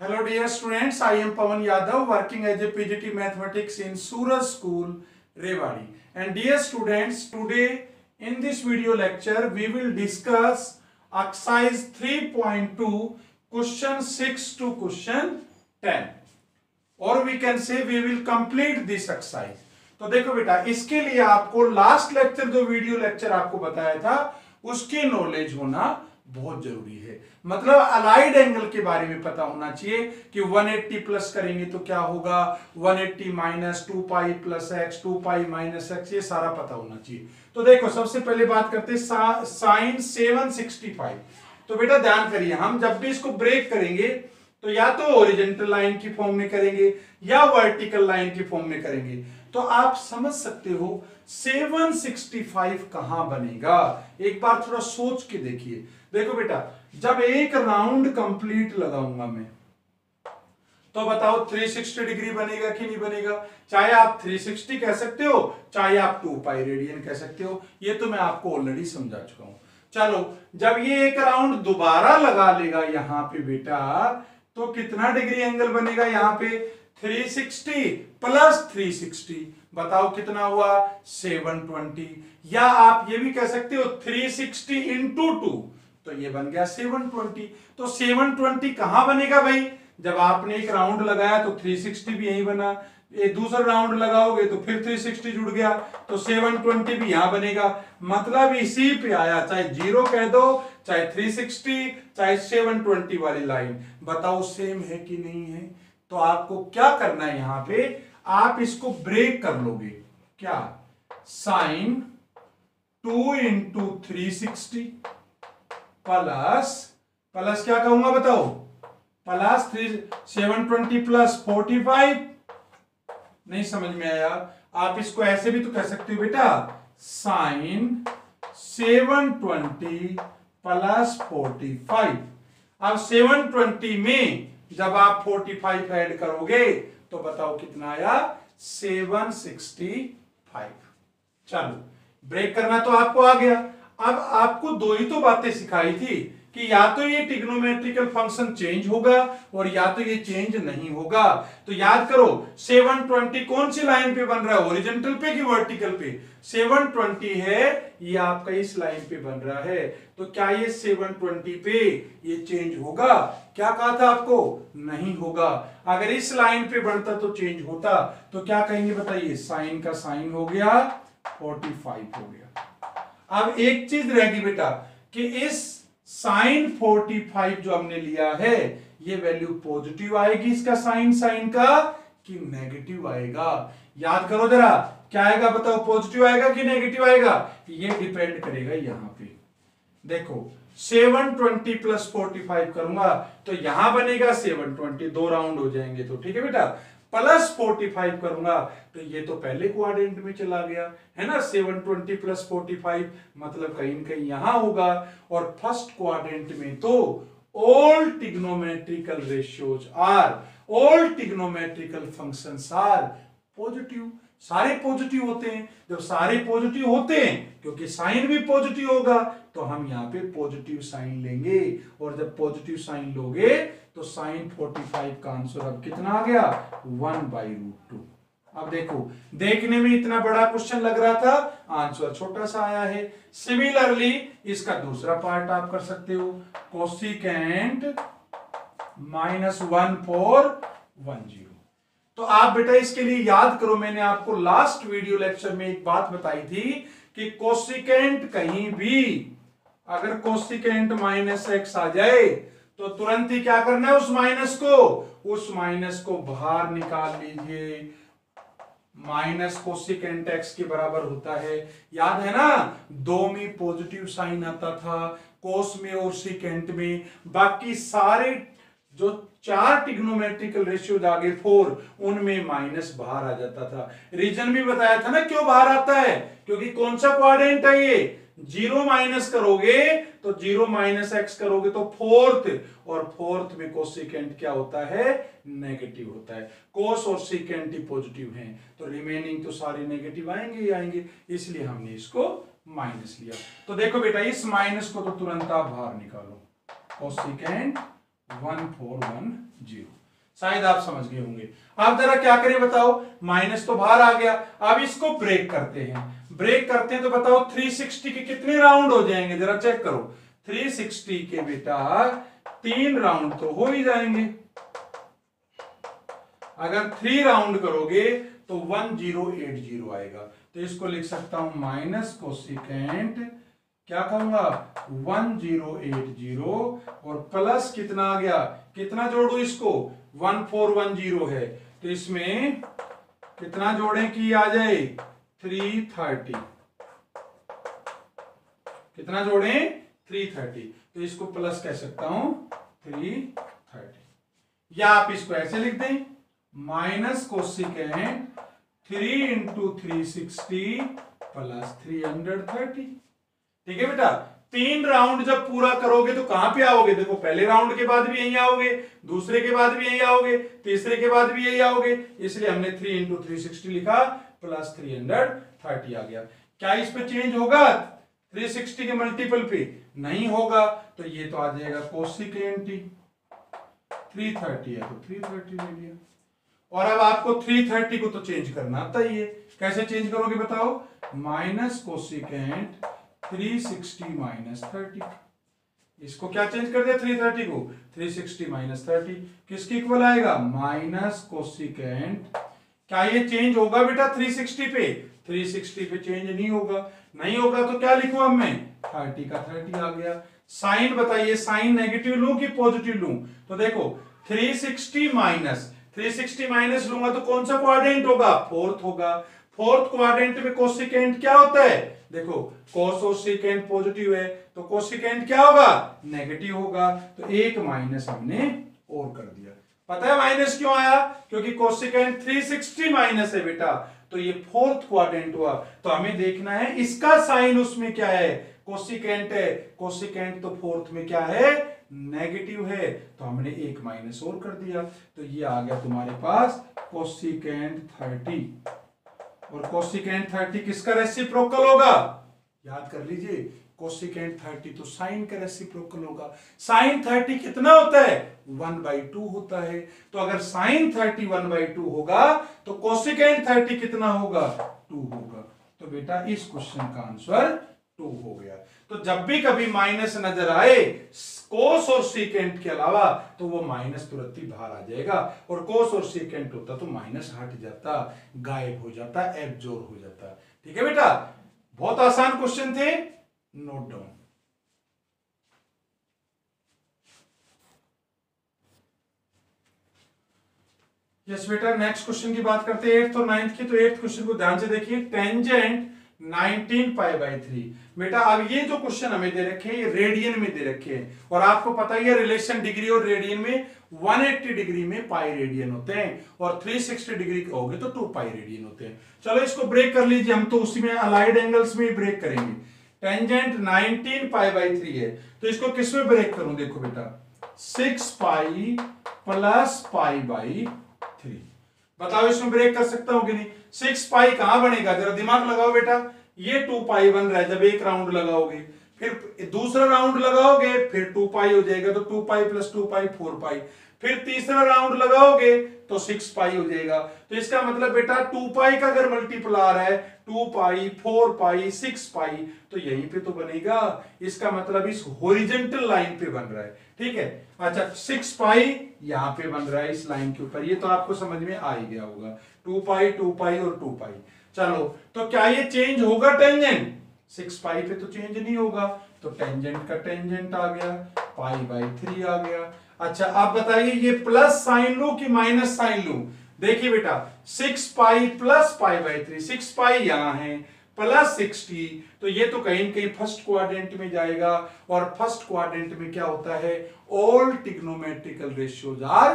Hello dear students, I am Pawan Yadav working as a PGT Mathematics in Suraj School, Rewari. And dear students, today in this video lecture we will discuss exercise 3.2 question 6 to question 10 or we can say we will complete this exercise. तो देखो बेटा, इसके लिए आपको last lecture जो video lecture आपको बताया था उसकी नॉलेज होना बहुत जरूरी है। मतलब अलाइड एंगल के बारे में पता होना चाहिए कि 180 प्लस करेंगे तो क्या होगा, 180 minus 2 pi plus x, 2 pi minus x, ये सारा पता होना चाहिए। तो देखो सबसे पहले बात करते हैं साइन 765। तो बेटा ध्यान करिए, हम जब भी इसको ब्रेक करेंगे तो या तो ओरिजेंटल लाइन की फॉर्म में करेंगे या वर्टिकल लाइन की फॉर्म में करेंगे। तो आप समझ सकते हो 765 कहां बनेगा, एक बार थोड़ा सोच के देखिए। देखो बेटा, जब एक राउंड कंप्लीट लगाऊंगा मैं तो बताओ 360 डिग्री बनेगा कि नहीं बनेगा। चाहे आप 360 कह सकते हो, चाहे आप 2 पाई रेडियन कह सकते हो, ये तो मैं आपको ऑलरेडी समझा चुका हूं। चलो, जब ये एक राउंड दोबारा लगा लेगा यहां पे बेटा, तो कितना डिग्री एंगल बनेगा यहाँ पे, 360 प्लस 360, बताओ कितना हुआ, 720। या आप ये भी कह सकते हो 360 इंटू 2, तो ये बन गया 720। तो 720 कहां बनेगा भाई, जब आपने एक राउंड लगाया तो 360 भी यही बना, एक दूसरा राउंड लगाओगे तो फिर 360 जुड़ गया, तो 720 भी यहां बनेगा। मतलब इसी पे आया, चाहे 0 कह दो, चाहे 360, चाहे 720 वाली लाइन, बताओ सेम है कि नहीं है। तो आपको क्या करना है, यहां पे आप इसको ब्रेक कर लोगे, क्या, साइन 2 इंटू 360 प्लस क्या कहूंगा बताओ, प्लस 720 प्लस 45, नहीं समझ में आया। आप इसको ऐसे भी तो कह सकते हो बेटा, साइन 720 प्लस 45। अब 720 में जब आप 45 ऐड करोगे तो बताओ कितना आया, 765। चलो, ब्रेक करना तो आपको आ गया। अब आपको दो ही तो बातें सिखाई थी कि या तो ये ट्रिग्नोमेट्रिकल फंक्शन चेंज होगा और या तो ये चेंज नहीं होगा। तो याद करो 720 कौन सी लाइन पे बन रहा है, ओरिजेंटल पे कि वर्टिकल पे, 720 है, ये आपका इस लाइन पे बन रहा है। तो क्या ये 720 पे ये चेंज होगा, क्या कहा था आपको, नहीं होगा। अगर इस लाइन पे बनता तो चेंज होता, तो क्या कहेंगे बताइए, साइन का साइन हो गया 45 हो गया। अब एक चीज रहेगी बेटा कि इस साइन 45 जो हमने लिया है, ये वैल्यू पॉजिटिव आएगी इसका साइन का कि नेगेटिव आएगा। याद करो जरा, क्या आएगा बताओ, पॉजिटिव आएगा कि नेगेटिव आएगा, ये डिपेंड करेगा यहां पे। देखो 720 प्लस 45 करूंगा तो यहां बनेगा 720, 2 राउंड हो जाएंगे तो ठीक है बेटा। प्लस 45 करूंगा तो ये तो पहले क्वाड्रेंट में चला गया है ना, 720 प्लस 45 मतलब कहीं न कहीं यहां होगा। और फर्स्ट क्वाड्रेंट में तो all trigonometrical ratios are, all trigonometrical functions are positive, सारे पॉजिटिव होते हैं। जब सारे पॉजिटिव होते हैं, क्योंकि साइन भी पॉजिटिव होगा, तो हम यहां पे पॉजिटिव साइन लेंगे। और जब पॉजिटिव साइन लोगे तो साइन 45 का आंसर अब कितना आ गया, 1/√2। अब देखो, देखने में इतना बड़ा क्वेश्चन लग रहा था, आंसर छोटा सा आया है। सिमिलरली इसका दूसरा पार्ट आप कर सकते हो, कोसिकेंट -1/10। तो आप बेटा इसके लिए याद करो, मैंने आपको लास्ट वीडियो लेक्चर में एक बात बताई थी कि कोसिकेंट कहीं भी अगर कोसिकेंट -x आ जाए तो तुरंत ही क्या करना है, उस माइनस को बाहर निकाल लीजिए। माइनस कोसिकेंट x के बराबर होता है, याद है ना, 2 में पॉजिटिव साइन आता था, कोस में और सिकेंट में, बाकी सारे जो 4 ट्रिग्नोमेट्रिकल रेशियोज आगे 4, उनमें माइनस बाहर आ जाता था। रीजन भी बताया था ना क्यों बाहर आता है, क्योंकि कौन सा क्वाड्रेंट है ये, 0 माइनस करोगे तो 0 माइनस x करोगे तो फोर्थ, और फोर्थ में कोसिकेंट क्या होता है, नेगेटिव होता है। कोस और सिकेंट ही पॉजिटिव हैं, तो रिमेनिंग तो सारे नेगेटिव आएंगे ही आएंगे, इसलिए हमने इसको माइनस लिया। तो देखो बेटा, इस माइनस को तो तुरंत आप बाहर निकालो, कोसिकेंट 1410। शायद आप समझ गए होंगे। आप जरा क्या करें बताओ, माइनस तो बाहर आ गया, अब इसको ब्रेक करते हैं। ब्रेक करते हैं तो बताओ 360 के कितने राउंड हो जाएंगे, जरा चेक करो। 360 के बेटा 3 राउंड तो हो ही जाएंगे। अगर 3 राउंड करोगे तो 1080 आएगा। तो इसको लिख सकता हूं माइनस कोसिकेंट, क्या कहूंगा 1080, और प्लस कितना आ गया, कितना जोड़ू इसको 1410 है, तो इसमें कितना जोड़ें कि आ जाए 330, कितना जोड़ें 330, तो इसको प्लस कह सकता हूं 330, या आप इसको ऐसे लिख दें माइनस कोसिकेंट 3 इंटू 360 प्लस 330। ठीक है बेटा, 3 राउंड जब पूरा करोगे तो कहां पे आओगे, देखो पहले राउंड के बाद भी यहीं आओगे, दूसरे के बाद भी यहीं आओगे, तीसरे के बाद भी यहीं आओगे, इसलिए हमने 3 इंटू 360 लिखा प्लस 330 आ गया। क्या इस पे चेंज होगा 360 के मल्टीपल पे, नहीं होगा, तो ये तो आ जाएगा कोसिकेंट 330 है तो 330 ले लिया। और अब आपको 330 को तो चेंज करना आता ही है, कैसे चेंज करोगे बताओ, माइनस कोसिकेंट 360 माइनस 30, इसको क्या चेंज कर दिया 330 को, 360 माइनस 30 किसके इक्वल आएगा, माइनस कोसिकेंट, क्या ये चेंज होगा बेटा 360 पे, 360 पे चेंज नहीं होगा, नहीं होगा तो क्या लिखूं अब मैं 30 का 30 आ गया। साइन बताइए, साइन नेगेटिव लूं कि पॉजिटिव लूं, तो देखो 360 माइनस लूंगा तो कौन सा क्वाड्रेंट होगा, फोर्थ होगा, फोर्थ क्वाड्रेंट में कोसिकेंट क्या होता है, देखो कोस और सिकेंट पॉजिटिव है तो कोसिकेंट क्या होगा, नेगेटिव होगा, तो एक माइनस हमने और कर दिया। पता है माइनस क्यों आया, क्योंकि कोसिकेंट 360 माइनस है बेटा, तो ये फोर्थ क्वाड्रेंट हुआ, तो हमें देखना है इसका साइन उसमें क्या है, कोसिकेंट है, कोसिकेंट तो फोर्थ में क्या है, नेगेटिव है, तो हमने एक माइनस और कर दिया, तो ये आ गया तुम्हारे पास कोसिकेंट 30, और कोसिकेंट 30 किसका रेसिप्रोकल होगा, याद कर लीजिए, कोसिकेंट 30 तो साइन का रेसिप्रोकल होगा। साइन 30 कितना होता है, 1/2 होता है, तो अगर साइन 30 1/2 होगा तो कोसिकेंट 30 कितना होगा, 2 होगा, तो बेटा इस क्वेश्चन का आंसर 2 हो गया। तो जब भी कभी माइनस नजर आए कोस और सीकेंट के अलावा, तो वो माइनस तुरंत ही बाहर आ जाएगा, और कोस और सीकेंट होता तो माइनस हट जाता, गायब हो जाता, एब्जॉर्ब हो जाता। ठीक है बेटा, बहुत आसान क्वेश्चन थे, नोट डाउन। यस बेटा, नेक्स्ट क्वेश्चन की बात करते हैं 8th और 9th की। तो 8th क्वेश्चन को ध्यान से देखिए, टेंजेंट 19π/3। बेटा अब ये जो क्वेश्चन हमें दे रखे हैं ये रेडियन में दे रखे हैं, और आपको पता ही है रिलेशन डिग्री और रेडियन में 180 डिग्री में पाई रेडियन होते हैं, और 360 डिग्री के होगे तो 2 पाई रेडियन होते हैं। चलो इसको ब्रेक कर लीजिए, हम तो उसी में अलाइड एंगल्स में ही ब्रेक करेंगे। टेंजेंट 19π/3 है, तो इसको किस में ब्रेक करूं, देखो बेटा 6π + π/3, बताओ इसमें ब्रेक कर सकता हूं कि नहीं। 6π कहां बनेगा, जरा दिमाग लगाओ बेटा, ये 2π बन रहा है, जब एक राउंड लगाओगे फिर दूसरा राउंड लगाओगे फिर 2π हो जाएगा, तो 2π + 2π 4π, फिर तीसरा राउंड लगाओगे तो 6π हो जाएगा। तो इसका मतलब बेटा 2π का अगर मल्टीप्लार है 2π 4π 6π, तो यहीं पे तो बनेगा, इसका मतलब इस हॉरिजॉन्टल लाइन पे बन रहा है। ठीक है, अच्छा 6π यहां पे बन रहा है इस लाइन के ऊपर, ये तो आपको समझ में आ ही गया होगा, 2π 2π और 2π। चलो तो क्या ये चेंज होगा टेंजेंट, 6π पे तो चेंज नहीं होगा, तो टेंजेंट का टेंजेंट आ गया, π/3 आ गया। अच्छा आप बताइए ये प्लस साइन लूं कि माइनस साइन लूं, देखिए बेटा 6π + π/3, 6π यहां है प्लस 60, तो ये तो कहीं न कहीं फर्स्ट क्वाड्रेंट में जाएगा, और फर्स्ट क्वाड्रेंट में क्या होता है, all trigonometrical ratios are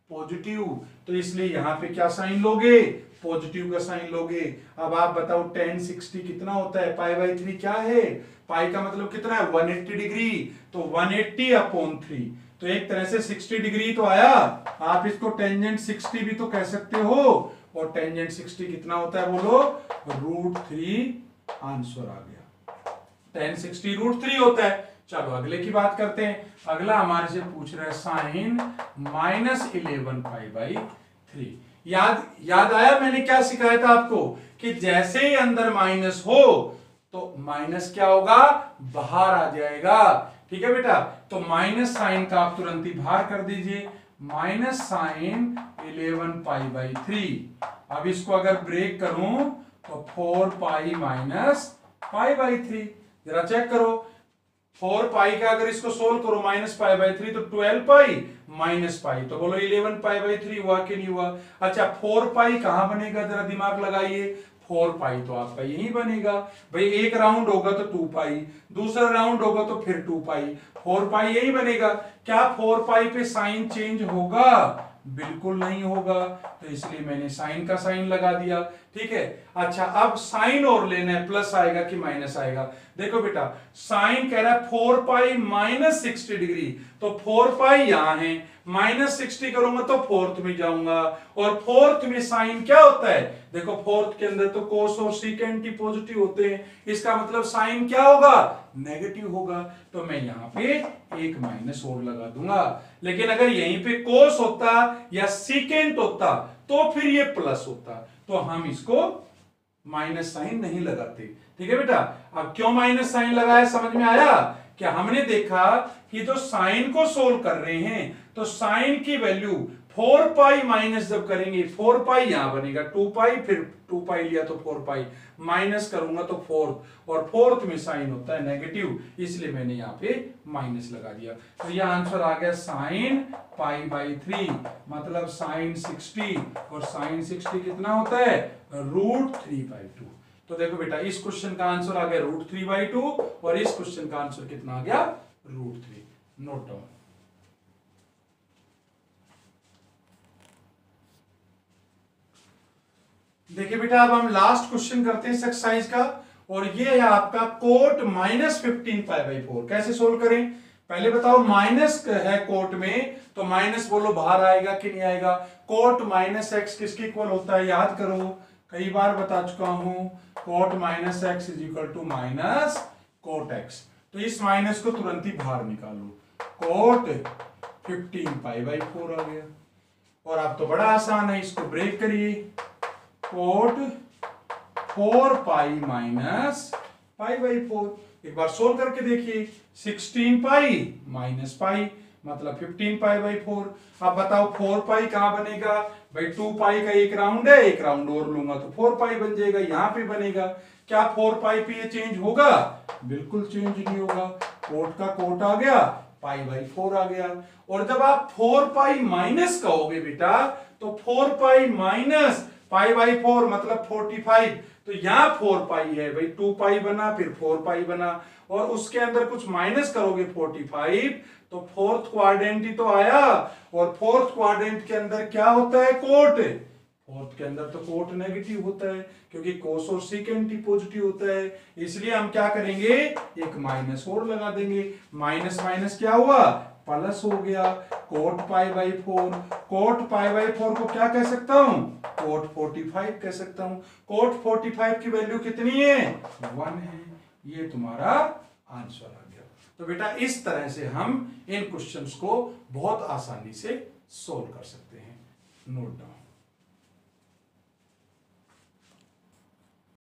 positive, तो इसलिए यहां पे क्या साइन लोगे, पॉजिटिव का साइन लोगे। अब आप बताओ tan 60 कितना होता है, π/3 क्या है, पाई का मतलब कितना है 180 डिग्री, तो 180/3, तो एक तरह से 60 डिग्री तो आया। आप इसको टेंजेंट 60 भी तो कह सकते हो, और टेंजेंट 60 कितना होता है बोलो, √3, आंसर आ गया, tan 60 √3 होता है। चलो अगले की बात करते हैं। अगला हमारे से पूछ रहा है साइन -11π/3। याद आया मैंने क्या सिखाया था आपको कि जैसे ही अंदर माइनस हो तो माइनस क्या होगा, बाहर आ जाएगा। ठीक है बेटा, तो माइनस साइन का आप तुरंत ही बाहर कर दीजिए, माइनस साइन 11π/3। अब इसको अगर ब्रेक करूं तो 4π - π/3। जरा चेक करो, 4π का अगर इसको सोल्व करो -π/3 तो 12π -π, तो बोलो 11π/3 हुआ कि नहीं हुआ। अच्छा 4π कहां बनेगा, जरा दिमाग लगाइए। 4π तो आपका यही बनेगा भाई, एक राउंड होगा तो 2π, दूसरा राउंड होगा तो फिर 2π, 4π यही बनेगा। क्या 4π पे साइन चेंज होगा, बिल्कुल नहीं होगा, तो इसलिए मैंने साइन का साइन लगा दिया। ठीक है, अच्छा अब साइन और लेना है, प्लस आएगा कि माइनस आएगा। देखो बेटा साइन कह रहा है 4π -60 डिग्री, तो 4π यहां है, -60 करूंगा तो फोर्थ में जाऊंगा, और फोर्थ में साइन क्या होता है, देखो फोर्थ के अंदर तो कोस और सीकेंट ही पॉजिटिव होते हैं, इसका मतलब साइन क्या होगा, नेगेटिव होगा, तो मैं यहां पे एक माइनस और लगा दूंगा। लेकिन अगर यहीं पे कोस होता या सीकेंट होता तो फिर ये प्लस होता, तो हम इसको माइनस साइन नहीं लगाते। ठीक है बेटा, अब क्यों माइनस साइन लगाया समझ में आया। क्या हमने देखा कि जो साइन को सोल्व कर रहे हैं तो साइन की वैल्यू 4π माइनस जब करेंगे 4π यहां बनेगा 2π, फिर 2π लिया तो 4π, माइनस करूंगा तो फोर्थ, और फोर्थ में साइन होता है नेगेटिव, इसलिए मैंने यहां पे माइनस लगा दिया। तो यह आंसर आ गया साइन π/3, मतलब साइन 60, और साइन 60 कितना होता है, √3/2। तो देखो बेटा इस क्वेश्चन का आंसर आ गया √3/2, और इस क्वेश्चन का आंसर कितना आ गया, √3। Note down. देखिए बेटा अब हम लास्ट क्वेश्चन करते हैं इस एक्सरसाइज का, और ये है आपका कोट -15π/4। कैसे सोल्व करें, पहले बताओ माइनस है कोट में, तो माइनस बोलो बाहर आएगा कि नहीं आएगा। कोट -x किसके इक्वल होता है, याद करो, कई बार बता चुका हूं, कोट -x = -कोट x। तो इस माइनस को तुरंत ही बाहर निकालो, कोट 15π/4 आ गया। और अब तो बड़ा आसान है, इसको ब्रेक करिए, कोट 4π - π/4। एक बार सोल्व करके देखिए, 16π - π मतलब 15π/4। अब बताओ 4π कहां बनेगा, भाई 2π का एक राउंड है, एक राउंड और लूंगा तो 4π बन जाएगा, यहां पे बनेगा। क्या 4π पे ये चेंज होगा, बिल्कुल चेंज नहीं होगा, कोट का कोट आ गया, π/4 आ गया। और जब आप 4π माइनस कहोगे बेटा, तो 4π माइनस π/4 मतलब 45, तो यहां 4π है भाई, 2π बना फिर 4π बना, और उसके अंदर कुछ माइनस करोगे 45, तो फोर्थ क्वाड्रेंट ही तो आया, और फोर्थ क्वाड्रेंट के अंदर क्या होता है, कोट, फोर्थ के अंदर तो कोट नेगेटिव होता है, क्योंकि कोस और सीकेंट ही पॉजिटिव होता है, इसलिए हम क्या करेंगे, एक माइनस और लगा देंगे, माइनस माइनस क्या हुआ, प्लस हो गया, कोट π/4। कोट π/4 को क्या कह सकता हूं, कोट 45 कह सकता हूं। कोट 45 की वैल्यू कितनी है, 1 है। ये तुम्हारा आंसर आ गया। तो बेटा इस तरह से हम इन क्वेश्चंस को बहुत आसानी से सोल्व कर सकते हैं। Note down.